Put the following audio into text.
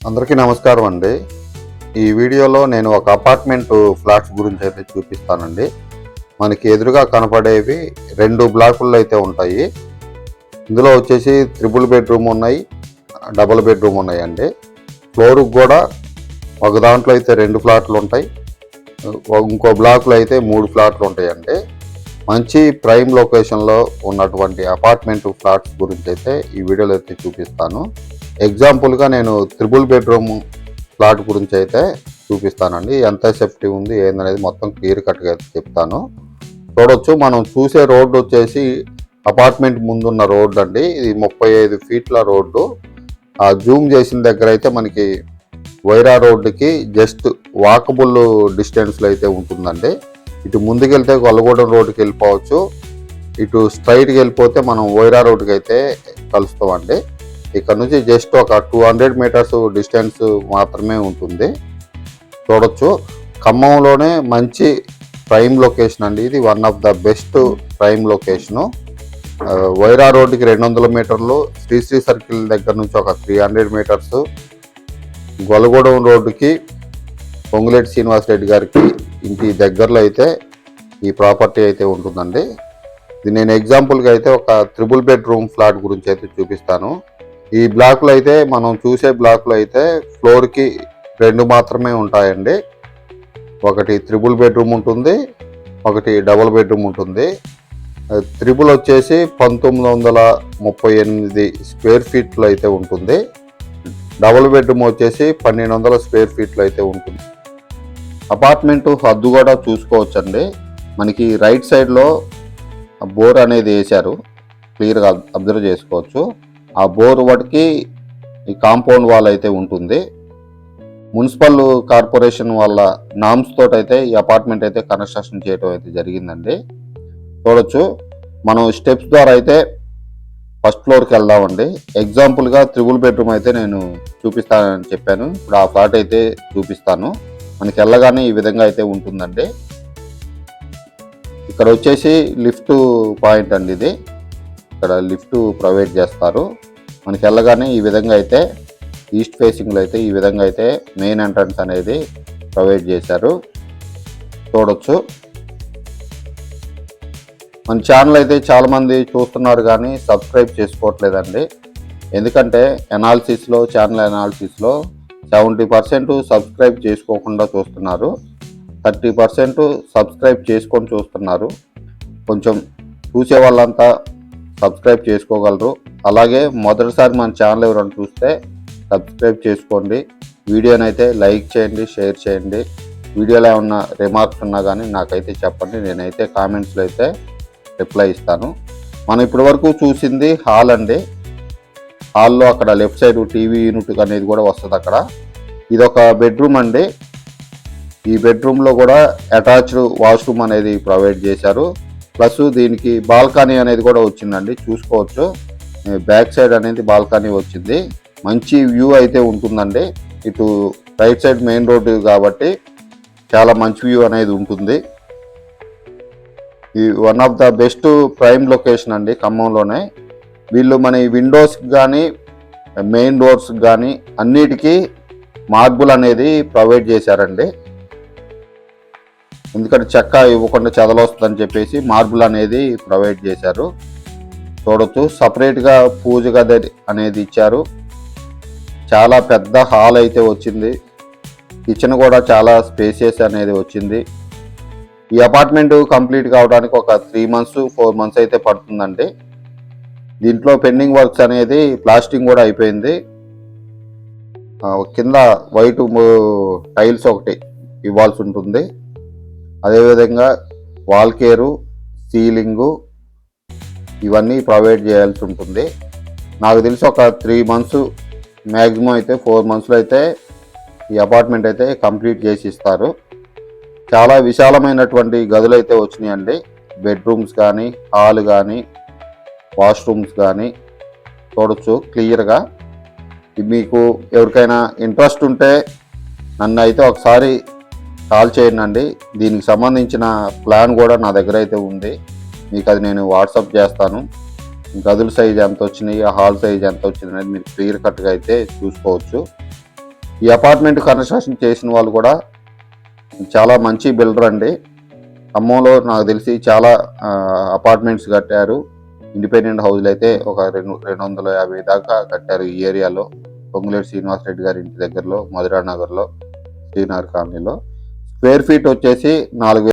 అందరికీ నమస్కారం అండి. ఈ వీడియోలో నేను ఒక అపార్ట్మెంట్ ఫ్లాట్స్ గురించి అయితే చూపిస్తానండి. మనకి ఎదురుగా కనపడేవి 2 బ్లాకుల్లో అయితే ఉంటాయి. ఇందులో వచ్చేసి త్రిబుల్ బెడ్రూమ్ ఉన్నాయి, డబుల్ బెడ్రూమ్ ఉన్నాయండి. ఫ్లోర్కి కూడా ఒక దాంట్లో అయితే 2 ఫ్లాట్లు ఉంటాయి, ఇంకో బ్లాక్లో అయితే 3 ఫ్లాట్లు ఉంటాయండి. మంచి ప్రైమ్ లొకేషన్లో ఉన్నటువంటి అపార్ట్మెంట్ ఫ్లాట్స్ గురించి అయితే ఈ వీడియోలో అయితే చూపిస్తాను. ఎగ్జాంపుల్గా నేను త్రిబుల్ బెడ్రూమ్ ఫ్లాట్ గురించి అయితే చూపిస్తానండి. ఎంత సేఫ్టీ ఉంది ఏందనేది మొత్తం క్లియర్ కట్గా అయితే చెప్తాను. చూడొచ్చు, మనం చూసే రోడ్డు వచ్చేసి అపార్ట్మెంట్ ముందున్న రోడ్డు అండి. ఇది 35 ఫీట్ల రోడ్డు. ఆ జూమ్ చేసిన దగ్గర అయితే మనకి వైరా రోడ్డుకి జస్ట్ వాకబుల్ డిస్టెన్స్లో అయితే ఉంటుందండి. ఇటు ముందుకెళ్తే గొల్లగూడెం రోడ్డుకి వెళ్ళిపోవచ్చు, ఇటు స్ట్రైట్కి వెళ్ళిపోతే మనం వైరా రోడ్డుకి అయితే కలుస్తామండి. ఇక్కడ నుంచి జస్ట్ ఒక 200 మీటర్స్ డిస్టెన్స్ మాత్రమే ఉంటుంది. చూడొచ్చు, ఖమ్మంలోనే మంచి ప్రైమ్ లొకేషన్ అండి. ఇది one of the best prime location. Wyra రోడ్డుకి 200 మీటర్లు, శ్రీశ్రీ సర్కిల్ దగ్గర నుంచి ఒక 300 మీటర్స్, గొల్లగూడెం రోడ్డుకి పొంగులేటి శ్రీనివాసరెడ్డి గారికి ఇంటి దగ్గరలో అయితే ఈ ప్రాపర్టీ అయితే ఉంటుందండి. ఇది నేను ఎగ్జాంపుల్గా అయితే ఒక త్రిబుల్ బెడ్రూమ్ ఫ్లాట్ గురించి అయితే చూపిస్తాను. ఈ బ్లాక్లో అయితే మనం చూసే బ్లాక్లో అయితే ఫ్లోర్కి 2 మాత్రమే ఉంటాయండి. ఒకటి త్రిబుల్ బెడ్రూమ్ ఉంటుంది, ఒకటి డబుల్ బెడ్రూమ్ ఉంటుంది. త్రిబుల్ వచ్చేసి 1938 స్క్వేర్ ఫీట్లో అయితే ఉంటుంది. డబుల్ బెడ్రూమ్ వచ్చేసి 1200 స్క్వేర్ ఫీట్లో అయితే ఉంటుంది. అపార్ట్మెంట్ హద్దు కూడా చూసుకోవచ్చండి. మనకి రైట్ సైడ్లో బోర్ అనేది వేశారు, క్లియర్గా అబ్జర్వ్ చేసుకోవచ్చు. ఆ బోర్ వాటికి ఈ కాంపౌండ్ వాల్ అయితే ఉంటుంది. మున్సిపల్ కార్పొరేషన్ వాళ్ళ నామ్స్ తోటి అయితే ఈ అపార్ట్మెంట్ అయితే కన్స్ట్రక్షన్ చేయడం అయితే జరిగిందండి. చూడొచ్చు, మనం స్టెప్స్ ద్వారా అయితే ఫస్ట్ ఫ్లోర్కి వెళ్దామండి. ఎగ్జాంపుల్గా త్రిబుల్ బెడ్రూమ్ అయితే నేను చూపిస్తానని చెప్పాను. ఇప్పుడు ఆ ఫ్లాట్ అయితే చూపిస్తాను. మనకి వెళ్ళగానే ఈ విధంగా అయితే ఉంటుందండి. ఇక్కడ వచ్చేసి లిఫ్ట్ పాయింట్ అండి. ఇది ఇక్కడ లిఫ్ట్ ప్రొవైడ్ చేస్తారు. మనకి వెళ్ళగానే ఈ విధంగా అయితే ఈస్ట్ ఫేసింగ్లో అయితే ఈ విధంగా అయితే మెయిన్ ఎంట్రన్స్ అనేది ప్రొవైడ్ చేశారు. చూడొచ్చు, మన ఛానల్ అయితే చాలామంది చూస్తున్నారు కానీ సబ్స్క్రైబ్ చేసుకోవట్లేదండి. ఎందుకంటే ఛానల్ అనాలిసిస్లో 70% సబ్స్క్రైబ్ చేసుకోకుండా చూస్తున్నారు, 30% సబ్స్క్రైబ్ చేసుకొని చూస్తున్నారు. కొంచెం చూసే వాళ్ళంతా సబ్స్క్రైబ్ చేసుకోగలరు. అలాగే మొదటిసారి మన ఛానల్ ఎవరైనా చూస్తే సబ్స్క్రైబ్ చేసుకోండి. వీడియోని అయితే లైక్ చేయండి, షేర్ చేయండి. వీడియోలో ఏమన్నా రిమార్క్స్ ఉన్నా కానీ నాకైతే చెప్పండి, నేనైతే కామెంట్స్లో అయితే రిప్లై ఇస్తాను. మనం ఇప్పటి వరకు చూసింది హాల్ అండి. హాల్లో అక్కడ లెఫ్ట్ సైడ్ టీవీ యూనిట్ అనేది కూడా వస్తుంది అక్కడ. ఇది ఒక బెడ్రూమ్ అండి. ఈ బెడ్రూమ్లో కూడా అటాచ్డ్ వాష్రూమ్ అనేది ప్రొవైడ్ చేశారు. ప్లస్ దీనికి బాల్కనీ అనేది కూడా వచ్చిందండి, చూసుకోవచ్చు. బ్యాక్ సైడ్ అనేది బాల్కనీ వచ్చింది. మంచి వ్యూ అయితే ఉంటుందండి. ఇటు రైట్ సైడ్ మెయిన్ రోడ్డు కాబట్టి చాలా మంచి వ్యూ అనేది ఉంటుంది. ఈ one of the best prime location అండి ఖమ్మంలోనే. వీళ్ళు మన విండోస్కి కానీ మెయిన్ డోర్స్కి కానీ అన్నిటికీ మార్బుల్ అనేది ప్రొవైడ్ చేశారండి. ఎందుకంటే చెక్క ఇవ్వకుండా చెదలొస్తుందని చెప్పేసి మార్బుల్ అనేది ప్రొవైడ్ చేశారు. చూడొచ్చు, సపరేట్గా పూజ గది అనేది ఇచ్చారు. చాలా పెద్ద హాల్ అయితే వచ్చింది. కిచెన్ కూడా చాలా స్పేసియస్ అనేది వచ్చింది. ఈ అపార్ట్మెంట్ కంప్లీట్ కావడానికి ఒక 3 months 4 months అయితే పడుతుందండి. దీంట్లో పెండింగ్ వర్క్స్ అనేది ప్లాస్టింగ్ కూడా అయిపోయింది. కింద వైట్ టైల్స్ ఒకటి ఇవ్వాల్సి ఉంటుంది. అదేవిధంగా వాల్ కేరు, సీలింగు ఇవన్నీ ప్రొవైడ్ చేయాల్సి ఉంటుంది. నాకు తెలిసి ఒక 3 months మ్యాక్సిమం అయితే 4 monthsలో అయితే ఈ అపార్ట్మెంట్ అయితే కంప్లీట్ చేసి ఇస్తారు. చాలా విశాలమైనటువంటి గదులు అయితే వచ్చినాయండి. బెడ్రూమ్స్ కానీ, హాల్ కానీ, వాష్రూమ్స్ కానీ చూడొచ్చు క్లియర్గా. మీకు ఎవరికైనా ఇంట్రెస్ట్ ఉంటే నన్ను అయితే ఒకసారి కాల్ చేయండి. దీనికి సంబంధించిన ప్లాన్ కూడా నా దగ్గర అయితే ఉంది. మీకు అది నేను వాట్సాప్ చేస్తాను. గదుల సైజ్ ఎంత వచ్చినాయి, హాల్ సైజ్ ఎంత వచ్చింది అనేది మీరు క్లియర్ కట్గా అయితే చూసుకోవచ్చు. ఈ అపార్ట్మెంట్ కన్స్ట్రక్షన్ చేసిన వాళ్ళు కూడా చాలా మంచి బిల్డర్ అండి. ఖమ్మంలో నాకు తెలిసి చాలా అపార్ట్మెంట్స్ కట్టారు. ఇండిపెండెంట్ హౌస్లు అయితే ఒక 250 దాకా కట్టారు ఈ ఏరియాలో. పొంగులేటి శ్రీనివాసరెడ్డి గారి ఇంటి దగ్గరలో, మధురా నగర్లో, శ్రీనగర్ కాలనీలో. స్క్వేర్ ఫీట్ వచ్చేసి 4,000